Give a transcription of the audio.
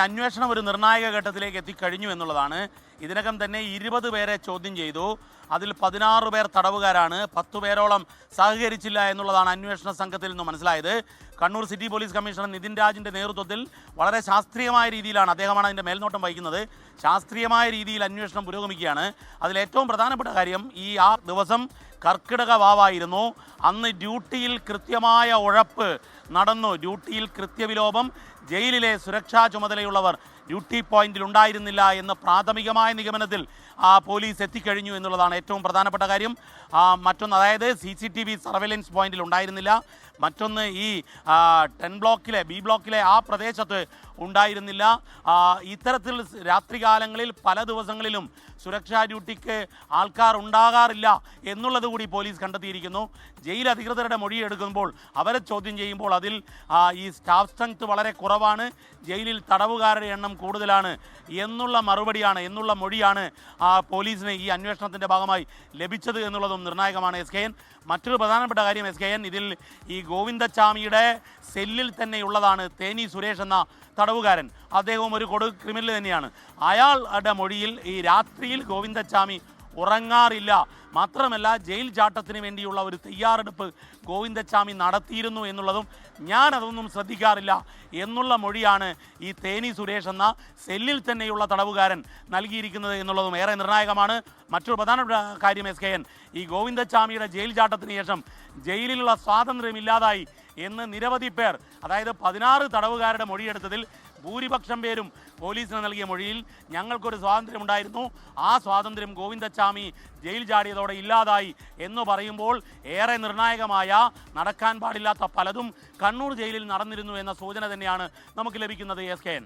അന്വേഷണം ഒരു നിർണായക ഘട്ടത്തിലേക്ക് എത്തിക്കഴിഞ്ഞു എന്നുള്ളതാണ്. ഇതിനകം തന്നെ 20 പേരെ ചോദ്യം ചെയ്തു. അതിൽ 16 പേർ തടവുകാരാണ്. 10 പേരോളം സഹകരിച്ചില്ല എന്നുള്ളതാണ് അന്വേഷണ സംഘത്തിൽ നിന്ന് മനസ്സിലായത്. Kannur city police commissioner Nithin രാജിൻ്റെ നേതൃത്വത്തിൽ വളരെ ശാസ്ത്രീയമായ രീതിയിലാണ്, അദ്ദേഹമാണ് അതിൻ്റെ മേൽനോട്ടം വഹിക്കുന്നത്, ശാസ്ത്രീയമായ രീതിയിൽ അന്വേഷണം പുരോഗമിക്കുകയാണ്. അതിലേറ്റവും പ്രധാനപ്പെട്ട കാര്യം, ആ ദിവസം കർക്കിടക വാവായിരുന്നു. അന്ന് ഡ്യൂട്ടിയിൽ കൃത്യമായ ഉഴപ്പ് നടന്നു. ഡ്യൂട്ടിയിൽ കൃത്യവിലോപം ജയിലിലെ സുരക്ഷാ ചുമതലയുള്ളവർ ഡ്യൂട്ടി പോയിന്റിൽ ഉണ്ടായിരുന്നില്ല എന്ന പ്രാഥമികമായ നിഗമനത്തിൽ പോലീസ് എത്തിക്കഴിഞ്ഞു എന്നുള്ളതാണ് ഏറ്റവും പ്രധാനപ്പെട്ട കാര്യം. മറ്റൊന്ന്, അതായത് CCTV സർവൈലൻസ് പോയിന്റിൽ ഉണ്ടായിരുന്നില്ല. മറ്റൊന്ന്, ഈ 10 ബ്ലോക്കിലെ B ബ്ലോക്കിലെ ആ പ്രദേശത്ത് ഉണ്ടായിരുന്നില്ല. ഇത്തരത്തിൽ രാത്രികാലങ്ങളിൽ പല ദിവസങ്ങളിലും സുരക്ഷാ ഡ്യൂട്ടിക്ക് ആൾക്കാർ ഉണ്ടാകാറില്ല എന്നുള്ളത് കൂടി പോലീസ് കണ്ടെത്തിയിരിക്കുന്നു. ജയിൽ അധികൃതരുടെ മൊഴിയെടുക്കുമ്പോൾ, അവരെ ചോദ്യം ചെയ്യുമ്പോൾ അതിൽ ഈ സ്റ്റാഫ് സ്ട്രെങ്ത് വളരെ കുറവാണ്, ജയിലിൽ തടവുകാരുടെ എണ്ണം കൂടുതലാണ് എന്നുള്ള മൊഴിയാണ് പോലീസിന് ഈ അന്വേഷണത്തിൻ്റെ ഭാഗമായി ലഭിച്ചത് എന്നുള്ളതും നിർണായകമാണ്. SKN മറ്റൊരു പ്രധാനപ്പെട്ട കാര്യം, SKN ഇതിൽ ഈ ഗോവിന്ദച്ചാമിയുടെ സെല്ലിൽ തന്നെയുള്ളതാണ് തേനി സുരേഷ് എന്ന തടവുകാരൻ. അദ്ദേഹവും ഒരു ക്രിമിനൽ തന്നെയാണ്. അയാളുടെ മൊഴിയിൽ ഈ രാത്രിയിൽ ഗോവിന്ദച്ചാമി ഉറങ്ങാറില്ല, മാത്രമല്ല ജയിൽ ചാട്ടത്തിന് വേണ്ടിയുള്ള ഒരു തയ്യാറെടുപ്പ് ഗോവിന്ദച്ചാമി നടത്തിയിരുന്നു എന്നുള്ളതും ഞാനതൊന്നും ശ്രദ്ധിക്കാറില്ല എന്നുള്ള മൊഴിയാണ് ഈ തേനി സുരേഷ് എന്ന സെല്ലിൽ തന്നെയുള്ള തടവുകാരൻ നൽകിയിരിക്കുന്നത് എന്നുള്ളതും ഏറെ നിർണായകമാണ്. മറ്റൊരു പ്രധാനപ്പെട്ട കാര്യം, SKN ഈ ഗോവിന്ദച്ചാമിയുടെ ജയിൽ ചാട്ടത്തിന് ശേഷം ജയിലിലുള്ള സ്വാതന്ത്ര്യമില്ലാതായി എന്ന് നിരവധി പേർ, അതായത് 16 തടവുകാരുടെ മൊഴിയെടുത്തതിൽ ഭൂരിപക്ഷം പേരും പോലീസിന് നൽകിയ മൊഴിയിൽ ഞങ്ങൾക്കൊരു സ്വാതന്ത്ര്യമുണ്ടായിരുന്നു, ആ സ്വാതന്ത്ര്യം ഗോവിന്ദച്ചാമി ജയിൽ ചാടിയതോടെ ഇല്ലാതായി എന്ന് പറയുമ്പോൾ ഏറെ നിർണായകമായ, നടക്കാൻ പാടില്ലാത്ത പലതും കണ്ണൂർ ജയിലിൽ നടന്നിരുന്നു എന്ന സൂചന തന്നെയാണ് നമുക്ക് ലഭിക്കുന്നത്. SKN.